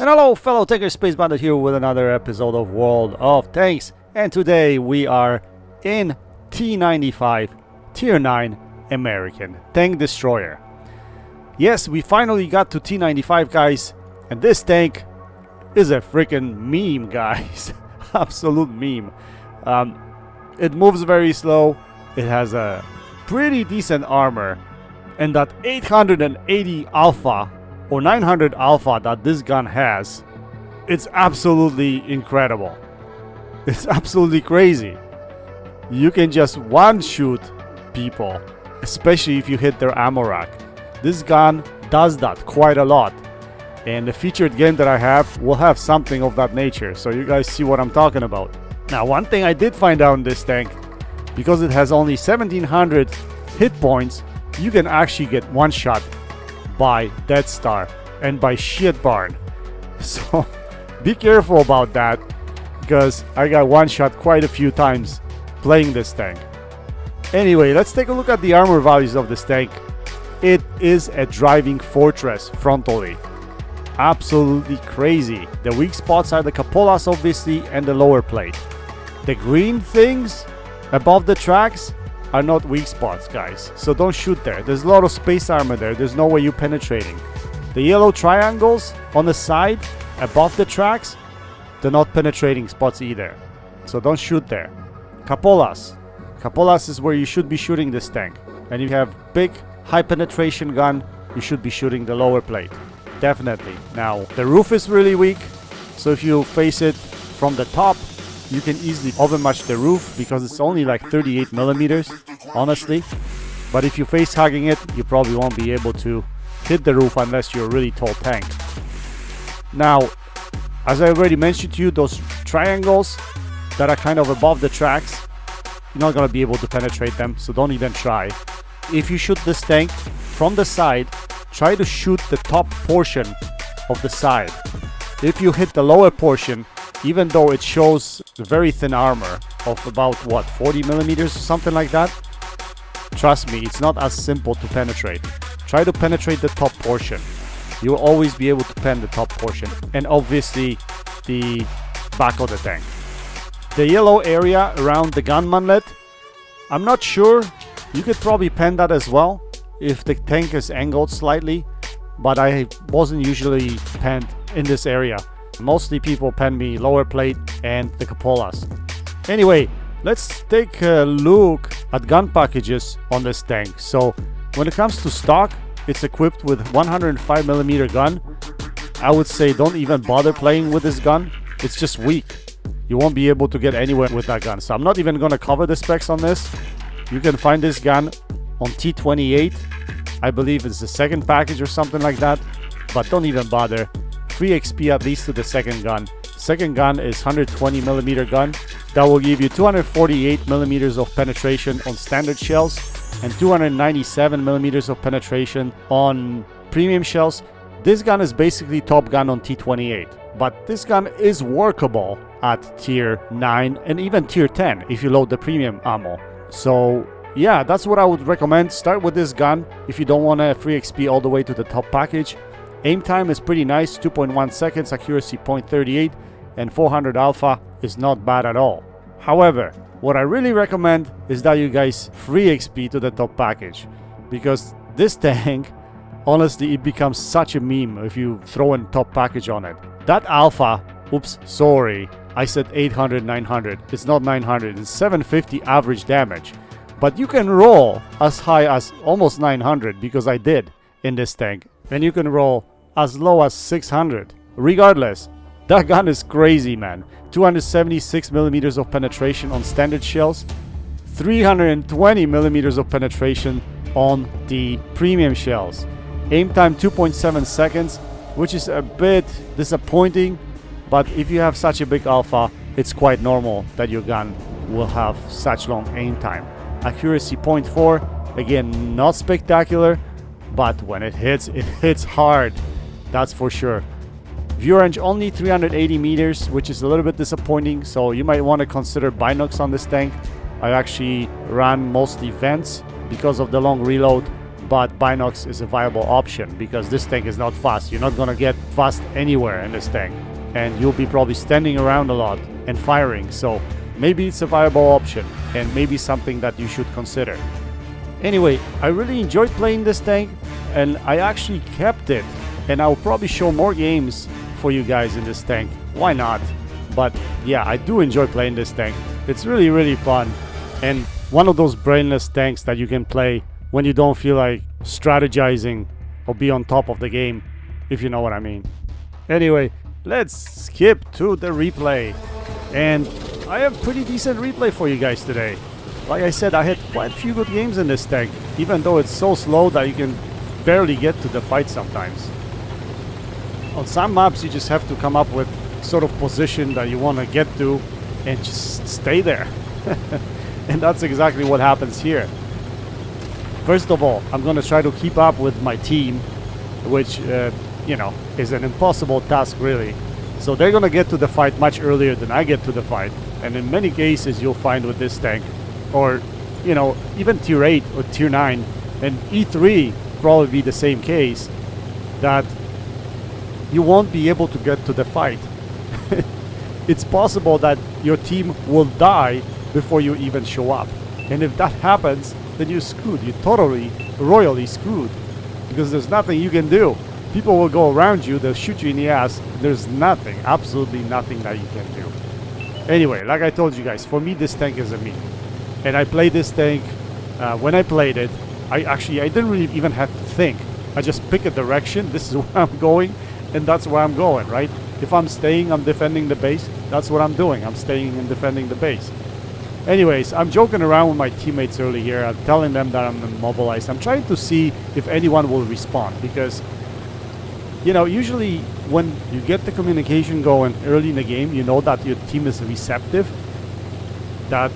And hello fellow Taker Space Bandit here with another episode of World of Tanks, and today we are in T95 Tier 9 American Tank Destroyer. Yes, we finally got to T95, guys, and this tank is a freaking meme, guys. Absolute meme. It moves very slow, it has a pretty decent armor, and that 880 alpha or 900 alpha that this gun has, it's absolutely incredible. It's absolutely crazy. You can just one-shoot people, especially if you hit their ammo rack. This gun does that quite a lot, and the featured game that I have will have something of that nature, so you guys see what I'm talking about. Now, one thing I did find out in this tank, because it has only 1700 hit points, you can actually get one shot by Death Star and by Shit Barn. So be careful about that, because I got one shot quite a few times playing this tank. Anyway, let's take a look at the armor values of this tank. It is a driving fortress frontally. Absolutely crazy. The weak spots are the cupolas, obviously, and the lower plate. The green things above the tracks are not weak spots, guys, so don't shoot there. There's a lot of space armor there. There's no way you're penetrating. The yellow triangles on the side above the tracks, they're not penetrating spots either, so don't shoot there. Cupolas is where you should be shooting this tank, and if you have big high penetration gun, you should be shooting the lower plate, definitely. Now the roof is really weak, so if you face it from the top, you can easily overmatch the roof, because it's only like 38 millimeters, honestly. But if you face hugging it, you probably won't be able to hit the roof unless you're a really tall tank. Now, as I already mentioned to you, those triangles that are kind of above the tracks, you're not going to be able to penetrate them, so don't even try. If you shoot this tank from the side, try to shoot the top portion of the side. If you hit the lower portion, even though it shows very thin armor of about, what, 40 millimeters or something like that, trust me, it's not as simple to penetrate. Try to penetrate the top portion. You'll always be able to pen the top portion, and obviously the back of the tank. The yellow area around the gun manlet, I'm not sure. You could probably pen that as well if the tank is angled slightly, but I wasn't usually penned in this area. Mostly people pen me lower plate and the cupolas. Anyway, let's take a look at gun packages on this tank. So when it comes to stock, it's equipped with 105mm gun. I would say don't even bother playing with this gun. It's just weak. You won't be able to get anywhere with that gun. So I'm not even going to cover the specs on this. You can find this gun on T28. I believe it's the second package or something like that. But don't even bother. Free XP at least to the second gun. Second gun is 120mm gun. That will give you 248mm of penetration on standard shells and 297mm of penetration on premium shells. This gun is basically top gun on T28, but this gun is workable at tier 9 and even tier 10 if you load the premium ammo. So yeah, that's what I would recommend. Start with this gun if you don't want a free XP all the way to the top package. Aim time is pretty nice, 2.1 seconds, accuracy 0.38, and 400 alpha is not bad at all. However, what I really recommend is that you guys free XP to the top package, because this tank, honestly, it becomes such a meme if you throw in top package on it. That alpha, oops, sorry, I said 800, 900. It's not 900, it's 750 average damage, But you can roll as high as almost 900, because I did in this tank. And you can roll as low as 600. Regardless, that gun is crazy, man. 276 millimeters of penetration on standard shells, 320 millimeters of penetration on the premium shells. Aim time 2.7 seconds, which is a bit disappointing, but if you have such a big alpha, it's quite normal that your gun will have such long aim time. Accuracy 0.4, again, not spectacular, but when it hits hard, that's for sure. View range only 380 meters, which is a little bit disappointing, so you might want to consider binocs on this tank. I actually ran mostly vents because of the long reload, but binocs is a viable option because this tank is not fast. You're not gonna get fast anywhere in this tank, and you'll be probably standing around a lot and firing, so maybe it's a viable option and maybe something that you should consider. Anyway, I really enjoyed playing this tank, and I actually kept it, and I'll probably show more games for you guys in this tank. Why not? But yeah, I do enjoy playing this tank. It's really fun, and one of those brainless tanks that you can play when you don't feel like strategizing or be on top of the game, if you know what I mean. Anyway, let's skip to the replay, and I have pretty decent replay for you guys today. Like I said, I had quite a few good games in this tank, even though it's so slow that you can barely get to the fight sometimes. On some maps you just have to come up with sort of position that you want to get to and just stay there. And that's exactly what happens here. First of all, I'm going to try to keep up with my team, which, you know, is an impossible task really. So they're going to get to the fight much earlier than I get to the fight. And in many cases you'll find with this tank, or, you know, even tier 8 or tier 9, and E3 probably be the same case, that you won't be able to get to the fight. It's possible that your team will die before you even show up. And if that happens, then you're screwed. You're totally, royally screwed. Because there's nothing you can do. People will go around you, they'll shoot you in the ass. There's nothing, absolutely nothing that you can do. Anyway, like I told you guys, for me this tank is a meme. And I played this tank, when I played it, I didn't really even have to think. I just pick a direction, this is where I'm going, and that's where I'm going, right? If I'm staying, I'm defending the base, that's what I'm doing. I'm staying and defending the base. Anyways, I'm joking around with my teammates early here. I'm telling them that I'm immobilized. I'm trying to see if anyone will respond, because, you know, usually when you get the communication going early in the game, you know that your team is receptive, that,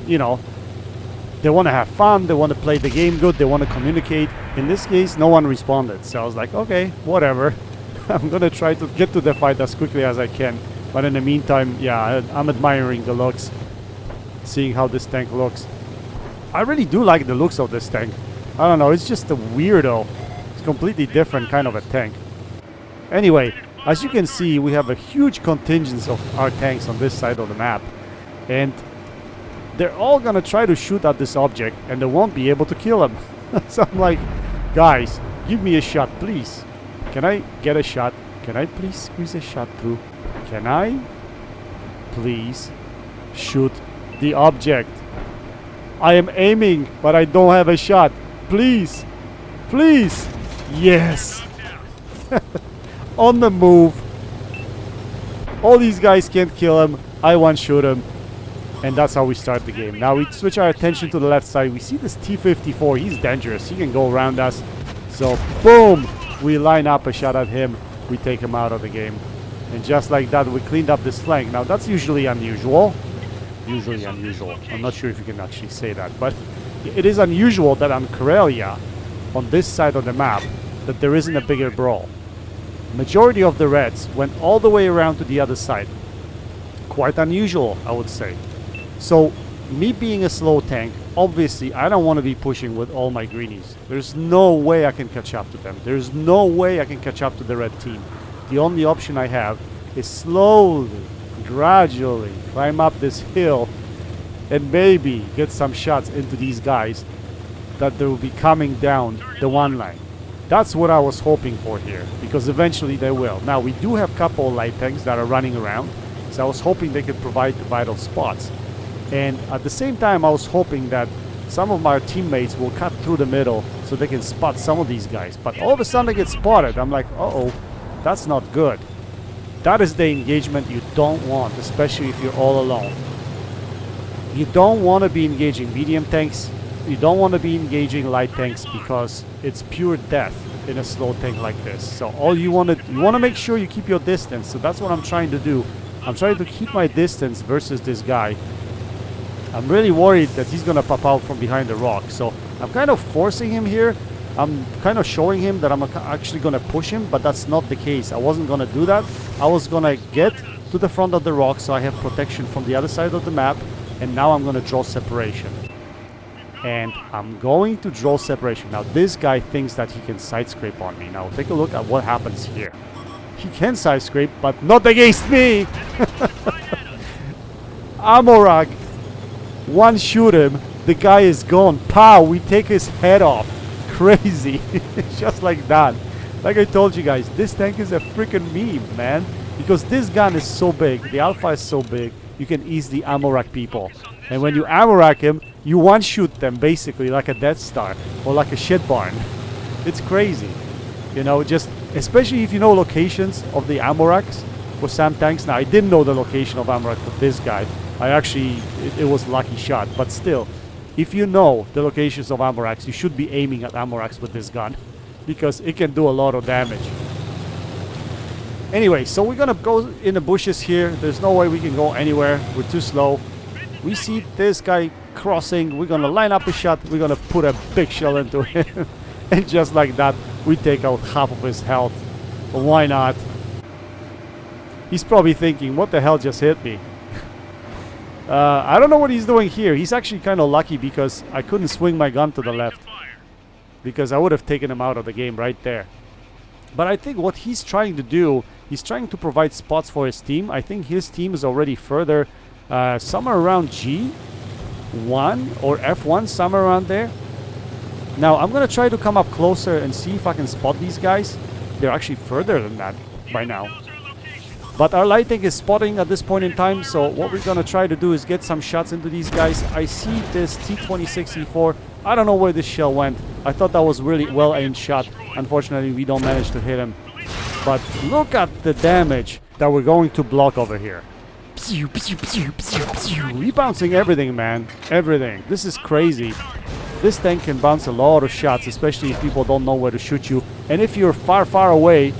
you know, they want to have fun, they want to play the game good, they want to communicate. In this case, no one responded, so I was like, okay, whatever. I'm gonna try to get to the fight as quickly as I can, but in the meantime, yeah, I'm admiring the looks, seeing how this tank looks. I really do like the looks of this tank. I don't know, it's just a weirdo. It's a completely different kind of a tank. Anyway, as you can see, we have a huge contingent of our tanks on this side of the map, and they're all gonna try to shoot at this object, and they won't be able to kill him. So I'm like, guys, give me a shot, please. Can I get a shot? Can I please squeeze a shot through? Can I please shoot the object? I am aiming, but I don't have a shot. Please, please. Yes. On the move. All these guys can't kill him. I one-shoot him. And that's how we start the game. Now we switch our attention to the left side. We see this T-54. He's dangerous. He can go around us. So, boom. We line up a shot at him. We take him out of the game. And just like that, we cleaned up this flank. Now, that's usually unusual. Usually unusual. I'm not sure if you can actually say that. But it is unusual that on Karelia, on this side of the map, that there isn't a bigger brawl. Majority of the Reds went all the way around to the other side. Quite unusual, I would say. So, me being a slow tank, obviously I don't want to be pushing with all my greenies. There's no way I can catch up to them. There's no way I can catch up to the red team. The only option I have is slowly, gradually climb up this hill and maybe get some shots into these guys that they will be coming down the one line. That's what I was hoping for here, because eventually they will. Now we do have a couple of light tanks that are running around, so I was hoping they could provide the vital spots. And at the same time, I was hoping that some of my teammates will cut through the middle so they can spot some of these guys. But all of a sudden they get spotted. I'm like, uh-oh, that's not good. That is the engagement you don't want, especially if you're all alone. You don't want to be engaging medium tanks. You don't want to be engaging light tanks because it's pure death in a slow tank like this. So all you want to make sure you keep your distance. So that's what I'm trying to do. I'm trying to keep my distance versus this guy. I'm really worried that he's going to pop out from behind the rock. So I'm kind of forcing him here. I'm kind of showing him that I'm actually going to push him, but that's not the case. I wasn't going to do that. I was going to get to the front of the rock so I have protection from the other side of the map. And now I'm going to draw separation. And I'm going to draw separation. Now this guy thinks that he can side scrape on me. Now take a look at what happens here. He can side scrape, but not against me. Amorag. One shoot him. The guy is gone. Pow! We take his head off. Crazy. Just like that. Like I told you guys, this tank is a freaking meme, man. Because this gun is so big. The alpha is so big. You can easily ammo rack people. And when you ammo rack him, you one-shoot them basically like a Death Star or like a shit barn. It's crazy. You know, just especially if you know locations of the ammo racks for SAM tanks. Now, I didn't know the location of ammo rack for this guy. I actually, it was lucky shot. But still, if you know the locations of ammo racks, you should be aiming at ammo racks with this gun because it can do a lot of damage. Anyway, so we're gonna go in the bushes here. There's no way we can go anywhere. We're too slow. We see this guy crossing. We're gonna line up a shot. We're gonna put a big shell into him. And just like that, we take out half of his health. But why not? He's probably thinking, what the hell just hit me? I don't know what he's doing here. He's actually kind of lucky because I couldn't swing my gun to the left. Because I would have taken him out of the game right there. But I think what he's trying to do, he's trying to provide spots for his team. I think his team is already further, somewhere around G1 or F1, somewhere around there. Now, I'm going to try to come up closer and see if I can spot these guys. They're actually further than that by now. But our light tank is spotting at this point in time, so what we're going to try to do is get some shots into these guys. I see this T96E3. I don't know where this shell went. I thought that was really well-aimed shot. Unfortunately, we don't manage to hit him. But look at the damage that we're going to block over here. We're bouncing everything, man. Everything. This is crazy. This tank can bounce a lot of shots, especially if people don't know where to shoot you. And if you're far, far away,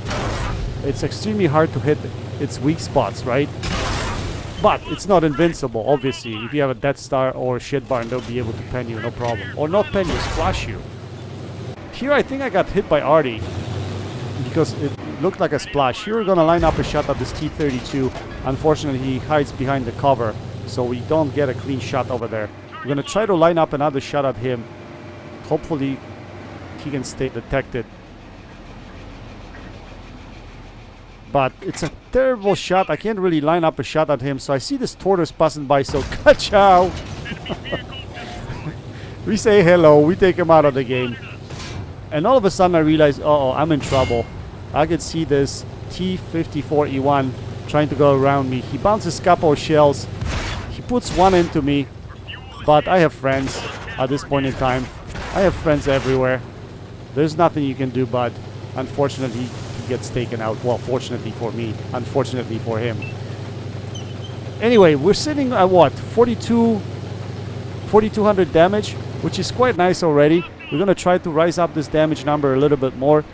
it's extremely hard to hit its weak spots, right? But it's not invincible, obviously. If you have a Death Star or a shit barn, they'll be able to pen you, no problem. Or not pen you, splash you. Here I think I got hit by Artie because it looked like a splash. Here we're gonna line up a shot at this T32. Unfortunately, he hides behind the cover, so we don't get a clean shot over there. We're gonna try to line up another shot at him. Hopefully he can stay detected. But it's a terrible shot. I can't really line up a shot at him. So I see this tortoise passing by. So ka-chow. We say hello. We take him out of the game. And all of a sudden I realize, uh-oh, I'm in trouble. I can see this T94E1 trying to go around me. He bounces a couple of shells. He puts one into me. But I have friends at this point in time. I have friends everywhere. There's nothing you can do, but unfortunately he gets taken out. Well, fortunately for me, unfortunately for him. Anyway, we're sitting at what? 4,200 damage, which is quite nice already. We're going to try to rise up this damage number a little bit more.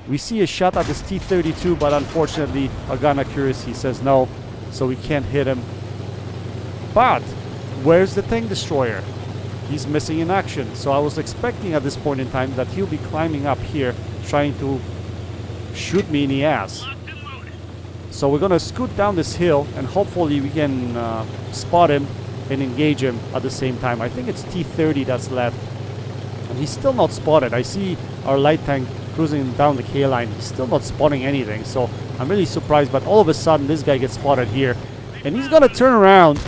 We see a shot at this T32, but unfortunately our gun accuracy says no, so we can't hit him. But where's the tank destroyer? He's missing in action. So I was expecting at this point in time that he'll be climbing up here trying to shoot me in the ass. So we're gonna scoot down this hill and hopefully we can spot him and engage him at the same time. I think it's T30 that's left. And he's still not spotted. I see our light tank cruising down the K line. He's still not spotting anything. So I'm really surprised. But all of a sudden this guy gets spotted here. And he's gonna turn around.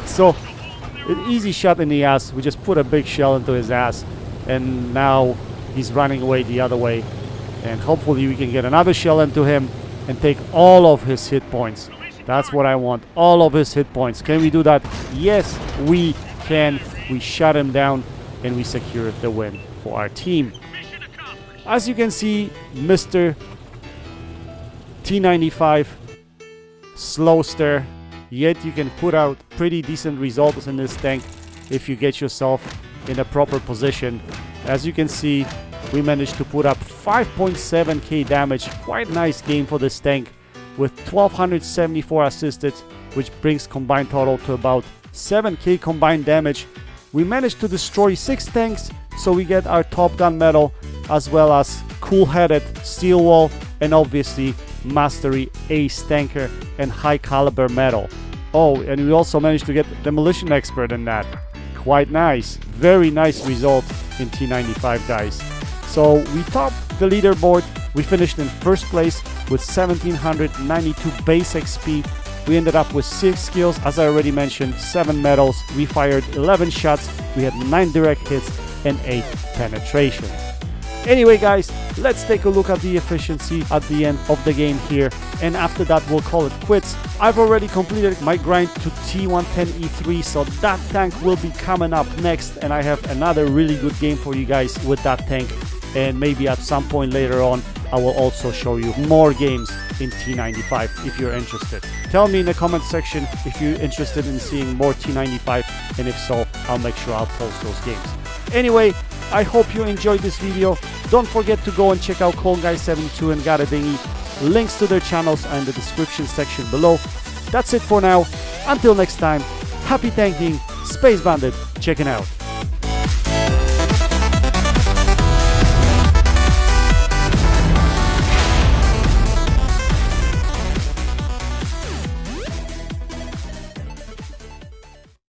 So an easy shot in the ass. We just put a big shell into his ass. And now he's running away the other way. And hopefully we can get another shell into him and take all of his hit points. That's what I want. All of his hit points. Can we do that? Yes, we can. We shut him down. and we secure the win for our team. As you can see, Mr. T95 slows there, yet you can put out pretty decent results in this tank if you get yourself in a proper position. As you can see, we managed to put up 5.7k damage. Quite nice game for this tank with 1274 assisted, which brings combined total to about 7k combined damage. We managed to destroy 6 tanks, so we get our Top Gun medal, as well as cool-headed steel wall, and obviously Mastery Ace Tanker and High Caliber medal. Oh, and we also managed to get Demolition Expert in that. Quite nice. Very nice result in T95, guys. So we topped the leaderboard. We finished in first place with 1792 base XP. We ended up with 6 kills, as I already mentioned, 7 medals. We fired 11 shots. We had 9 direct hits and 8 penetrations. Anyway, guys, let's take a look at the efficiency at the end of the game here, and after that we'll call it quits. I've already completed my grind to T110E3, so that tank will be coming up next, and I have another really good game for you guys with that tank, and maybe at some point later on I will also show you more games in T95 if you're interested. Tell me in the comment section if you're interested in seeing more T95, and if so, I'll make sure I'll post those games. Anyway, I hope you enjoyed this video. Don't forget to go and check out CloneGuy72 and Garadingy. Links to their channels are in the description section below. That's it for now. Until next time, happy tanking, Space Bandit checking out.